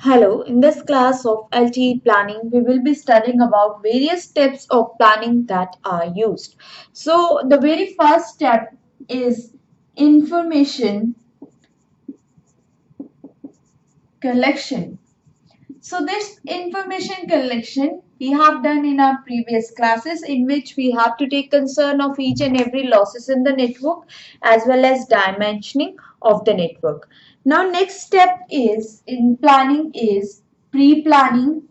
Hello, in this class of LTE planning, we will be studying about various steps of planning that are used. So, the very first step is information collection. So, this information collection we have done in our previous classes, in which we have to take concern of each and every losses in the network as well as dimensioning of the network. Now, next step is in planning is pre-planning.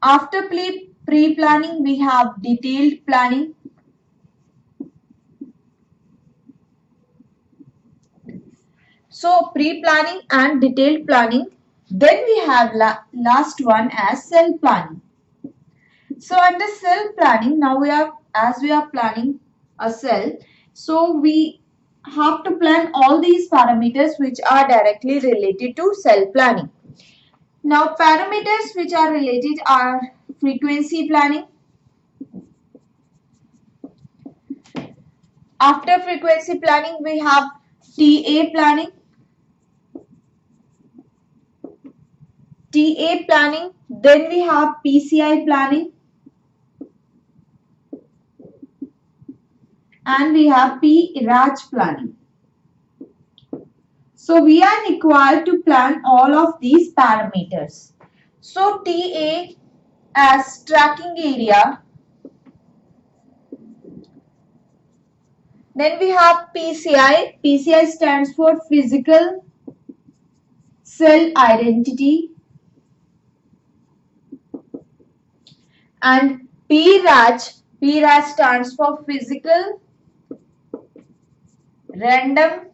After pre-planning, we have detailed planning. So pre-planning and detailed planning. Then we have last one as cell planning. So under cell planning, now as we are planning a cell, so we have to plan all these parameters which are directly related to cell planning. Now parameters which are related are frequency planning. After frequency planning, we have TA planning. TA planning, then we have PCI planning, and we have PRAJ planning. So we are required to plan all of these parameters. So TA as tracking area, then we have PCI. PCI stands for physical cell identity, and PRAJ stands for physical random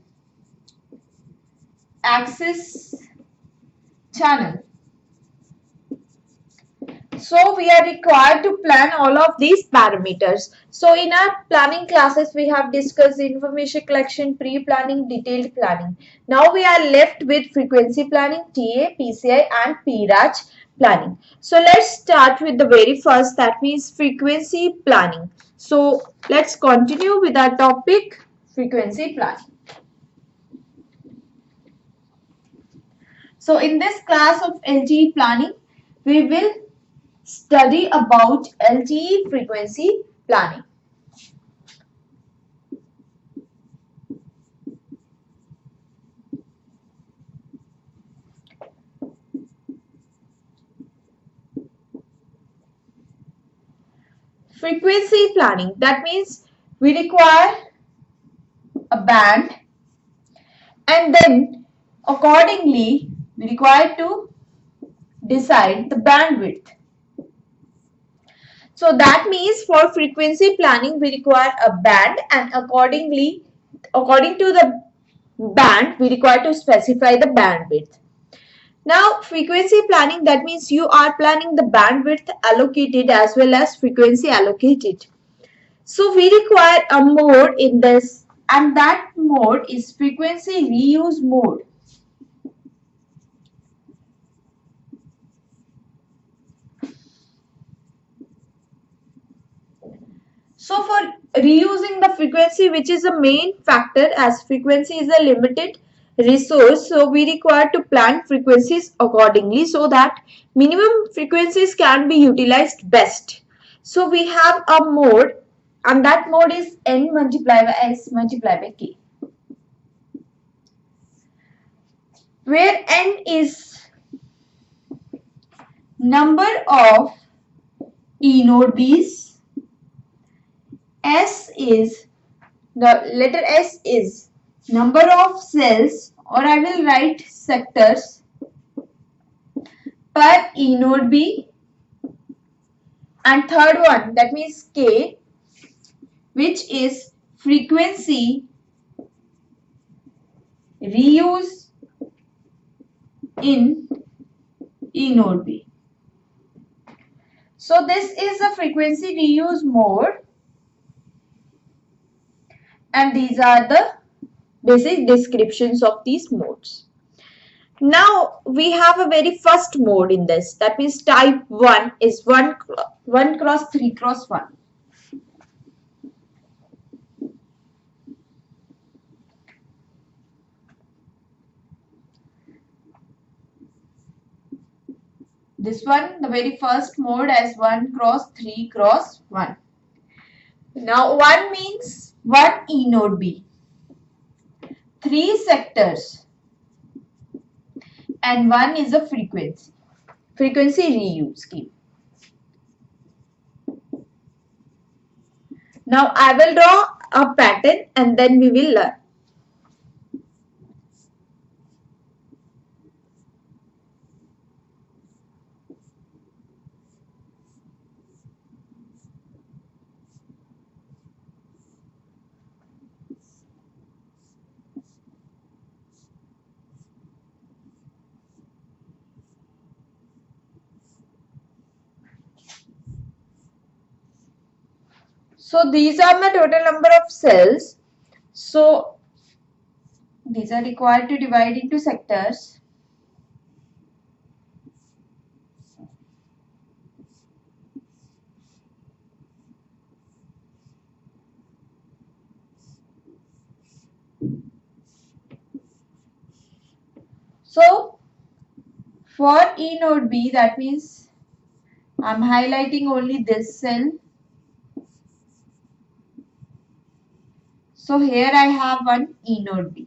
access channel. So we are required to plan all of these parameters. So in our planning classes, we have discussed information collection, pre-planning, detailed planning. Now we are left with frequency planning, TA, PCI and PRAJ planning. So let's start with the very first, that means frequency planning. So let's continue with our topic, frequency planning. So in this class of LTE planning, we will study about LTE frequency planning. Frequency planning, that means we require a band, and then accordingly we require to decide the bandwidth. So that means for frequency planning we require a band, and according to the band we require to specify the bandwidth. Now frequency planning, that means you are planning the bandwidth allocated as well as frequency allocated. So we require a mode in this, and that mode is frequency reuse mode. So for reusing the frequency, which is a main factor as frequency is a limited resource, so we require to plan frequencies accordingly so that minimum frequencies can be utilized best. So we have a mode, and that mode is N multiplied by S multiplied by K, where N is number of E node B's, S is, the letter S is number of cells, or I will write sectors per E node B, and third one, that means K, which is frequency reuse in E node B. So this is a frequency reuse mode, and these are the basic descriptions of these modes. Now we have a very first mode in this, that means type 1 is 1 cross 3 cross 1. This one, the very first mode, as 1 cross 3 cross 1. Now 1 means 1 E node B, 3 sectors, and 1 is a frequency reuse scheme. Now I will draw a pattern and then we will learn. So these are my total number of cells. So these are required to divide into sectors. So for E node B, that means I'm highlighting only this cell. So here I have one E node B.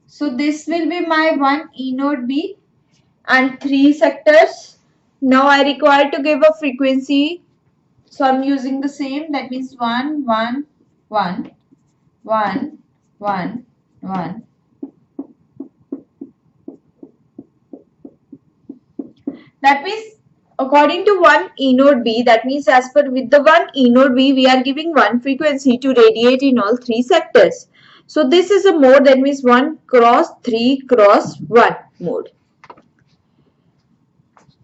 So this will be my one E node B and 3 sectors. Now I require to give a frequency. So I'm using the same, that means 1, 1, 1, 1, 1, 1. That means according to one E node B, that means as per with the one E node B, we are giving one frequency to radiate in all 3 sectors. So this is a mode, that means 1 cross 3 cross 1 mode.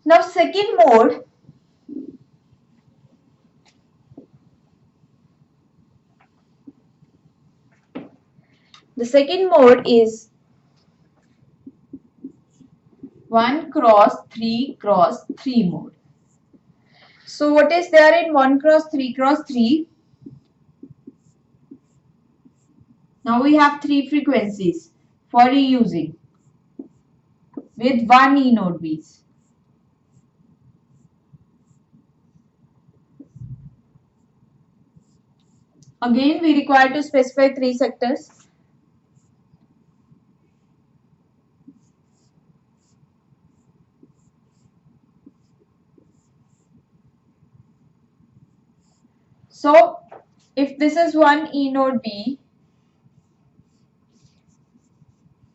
Now second mode, the second mode is 1 cross 3 cross 3 mode. So what is there in 1 cross 3 cross 3? Now we have 3 frequencies for reusing with 1 E node Bs. Again we require to specify 3 sectors. So if this is 1 E node B,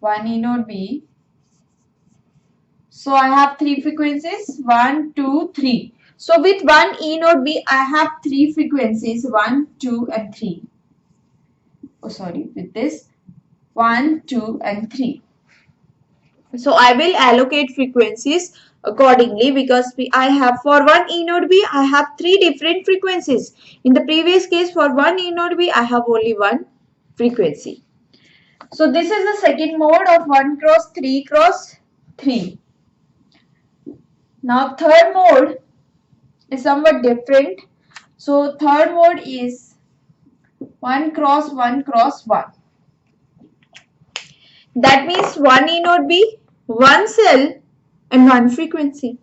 1 E node B, so I have 3 frequencies, 1, 2, 3. So with 1 E node B, I have 3 frequencies, 1, 2 and 3. Oh sorry, with this 1, 2 and 3. So I will allocate frequencies accordingly, because I have for 1 E node B, I have 3 different frequencies. In the previous case, for 1 E node B, I have only 1 frequency. So this is the second mode of 1 cross 3 cross 3. Now third mode is somewhat different. So third mode is 1 cross 1 cross 1. That means 1 E node B, 1 cell and 1 frequency.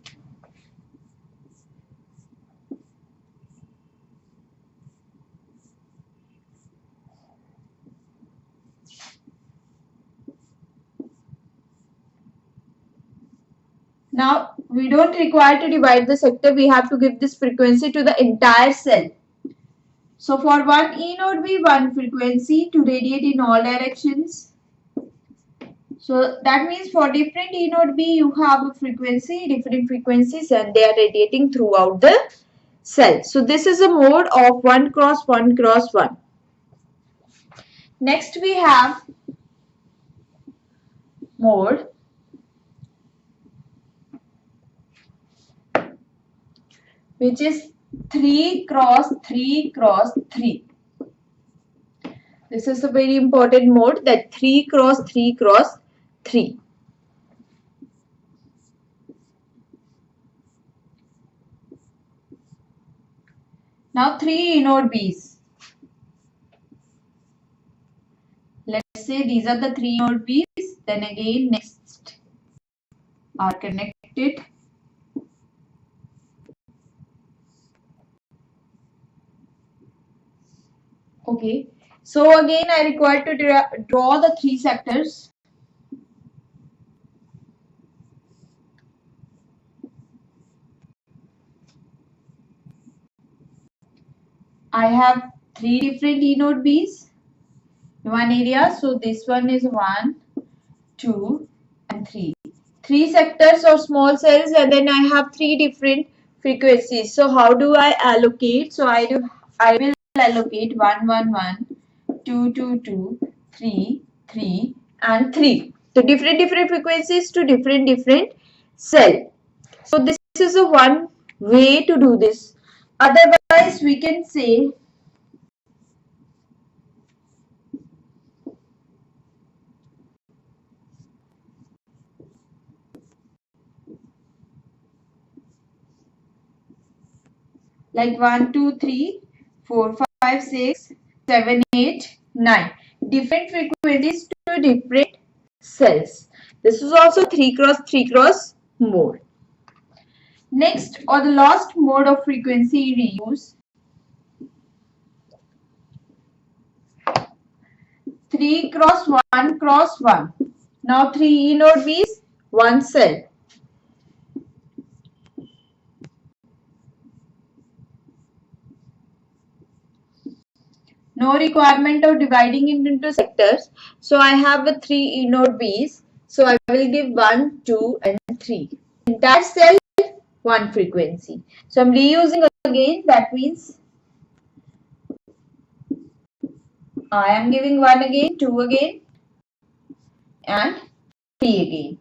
Now we don't require to divide the sector, we have to give this frequency to the entire cell. So for 1 E node B, 1 frequency to radiate in all directions. So that means for different E node B, you have a frequency, different frequencies, and they are radiating throughout the cell. So this is a mode of 1 cross 1 cross 1. Next we have mode which is 3 cross 3 cross 3. This is a very important mode, that 3 cross 3 cross 3. Now 3 E node Bs. Let's say these are the 3 E node Bs. Then again next are connected. Okay. So again I require to draw the three sectors. I have three different E node Bs in one area. So this one is 1, 2 and 3. Three sectors or small cells, and then I have three different frequencies. So how do I allocate? So I will allocate 1, 1, 1, 2, 2, 2, 3, 3 and 3. So different frequencies to different cell. So this is a one way to do this. Otherwise we can say like 1, 2, 3, 4, 5, 6, 7, 8, 9. Different frequencies to different cells. This is also 3 cross 3 cross mode. Next, or the last mode of frequency reuse, 3 cross 1 cross 1. Now 3 E node Bs, 1 cell. No requirement of dividing it into sectors. So I have a 3 E node Bs. So I will give 1, 2 and 3. Entire cell, one frequency. So I'm reusing again. That means I am giving 1 again, 2 again and 3 again.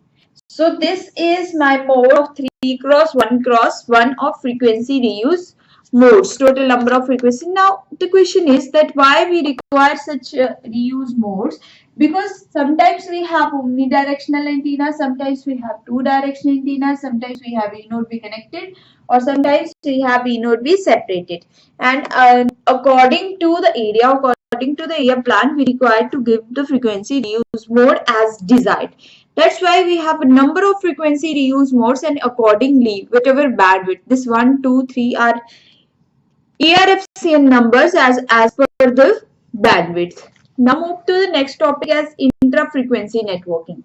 So this is my mode of 3 cross 1 of frequency reuse modes, total number of frequency. Now the question is that why we require such reuse modes, because sometimes we have omnidirectional antenna, sometimes we have two directional antenna, sometimes we have E node B connected, or sometimes we have E node B separated, and according to the area, according to the area plan, we require to give the frequency reuse mode as desired. That's why we have a number of frequency reuse modes, and accordingly whatever bandwidth, this 1, 2, 3 are ERFCN numbers as per the bandwidth. Now move to the next topic as intra-frequency networking.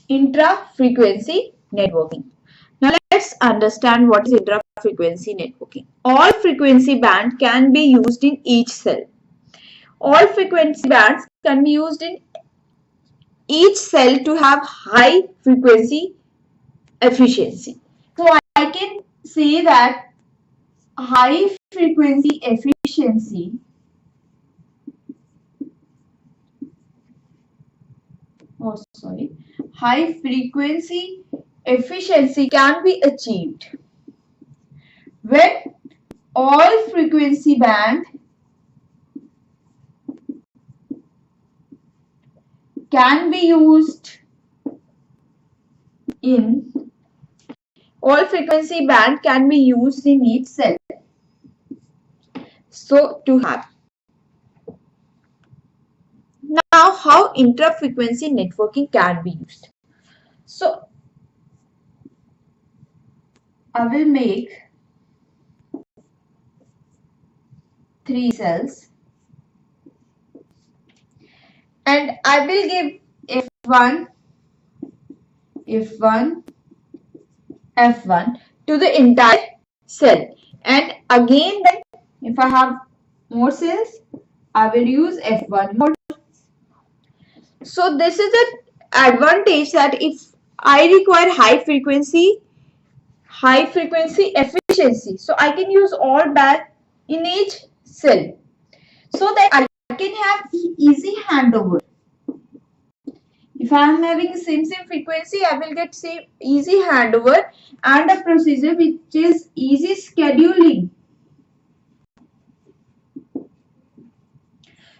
Intra-frequency networking. Now let's understand what is intra-frequency networking. All frequency bands can be used in each cell. All frequency bands can be used in each cell to have high frequency efficiency. So I can say that high frequency efficiency high frequency efficiency can be achieved when all frequency band can be used in all frequency band can be used in each cell. So to have. Now how intra-frequency networking can be used. So I will make 3 cells and I will give F1, F1, F1 to the entire cell, and again then if I have more cells I will use F1 mode. So this is the advantage that if I require high frequency efficiency, so I can use all back in each cell so that I can have easy handover. If I am having same frequency, I will get same easy handover and a procedure which is easy scheduling.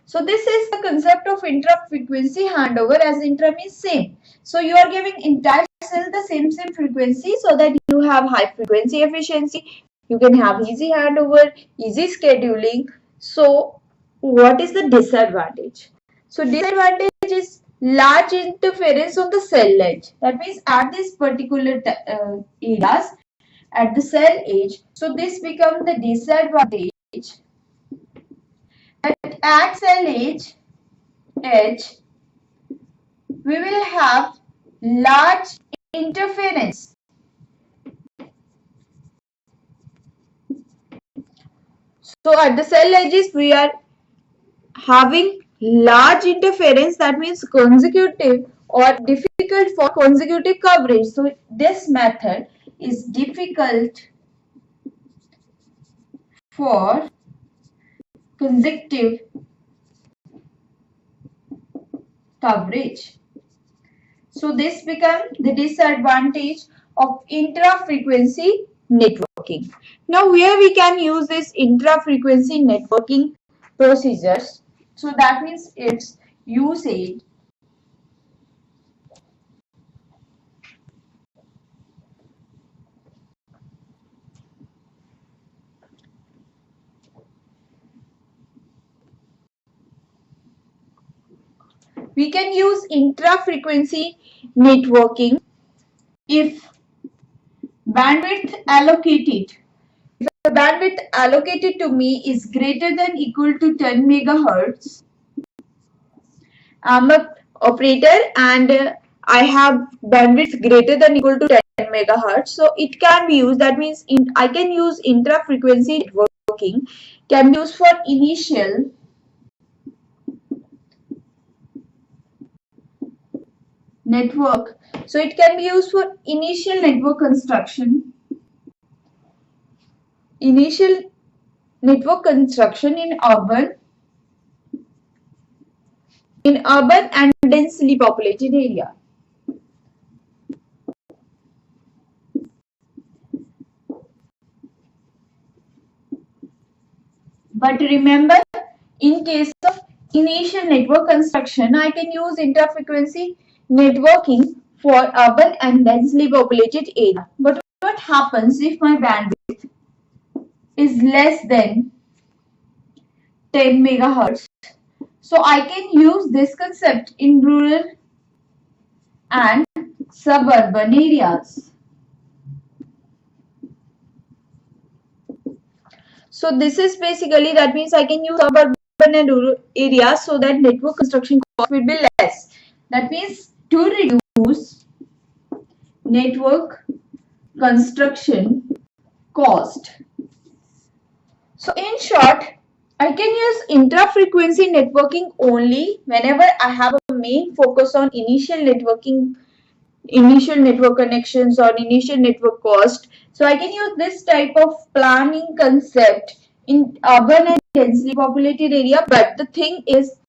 So this is the concept of intra-frequency handover, as intra means same. So you are giving entire cell the same frequency so that you have high frequency efficiency. You can have easy handover, easy scheduling. So what is the disadvantage? So disadvantage is large interference on the cell edge. That means at this particular areas at the cell edge. So this becomes the disadvantage that at cell edge we will have large interference. So at the cell edges we are having large interference, that means consecutive or difficult for consecutive coverage. So this method is difficult for consecutive coverage. So this becomes the disadvantage of intra-frequency networking. Now where we can use this intra-frequency networking procedures. So that means its usage. We can use intra-frequency networking if bandwidth allocated. If the bandwidth allocated to me is greater than equal to 10 megahertz, I'm a operator and I have bandwidth greater than equal to 10 megahertz. So it can be used. That means I can use intra-frequency networking. Can be used for initial network. So it can be used for initial network construction. Initial network construction in urban and densely populated area. But remember, in case of initial network construction, I can use inter-frequency networking for urban and densely populated area. But what happens if my bandwidth is less than 10 megahertz? So I can use this concept in rural and suburban areas. So this is basically, that means I can use suburban and rural areas so that network construction cost will be less. That means to reduce network construction cost. So in short, I can use intra-frequency networking only whenever I have a main focus on initial network connections or initial network cost. So I can use this type of planning concept in urban and densely populated area. But the thing is,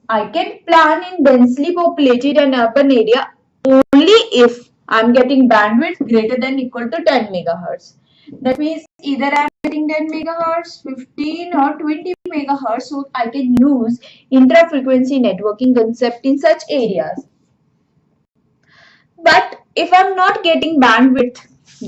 I can plan in densely populated and urban area only if I'm getting bandwidth greater than equal to 10 megahertz. That means either I'm getting 10 megahertz, 15 or 20 megahertz, so I can use intra-frequency networking concept in such areas. But if I'm not getting bandwidth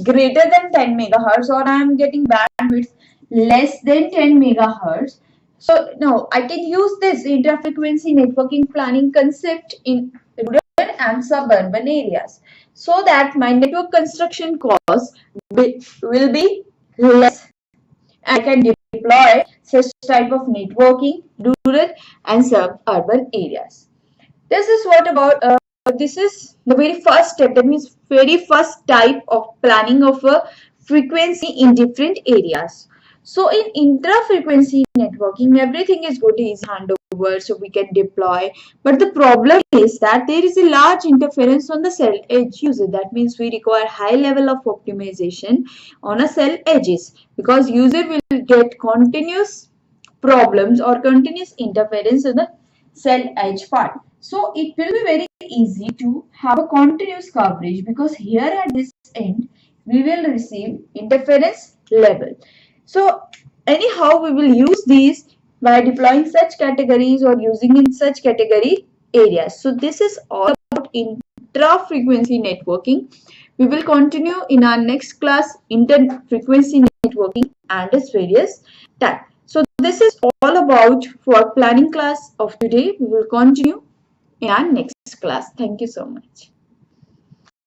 greater than 10 megahertz or I'm getting bandwidth less than 10 megahertz, so now I can use this inter-frequency networking planning concept in rural and suburban areas so that my network construction cost will be less. I can deploy such type of networking rural and suburban areas. This is what about this is the very first step, that means very first type of planning of a frequency in different areas. So in intra-frequency networking, everything is good, is handover, so we can deploy. But the problem is that there is a large interference on the cell edge user. That means we require high level of optimization on a cell edges because user will get continuous problems or continuous interference in the cell edge part. So it will be very easy to have a continuous coverage because here at this end we will receive interference level. So anyhow we will use these by deploying such categories or using in such category areas. So this is all about intra-frequency networking. We will continue in our next class inter-frequency networking and its various types. So this is all about for planning class of today. We will continue in our next class. Thank you so much.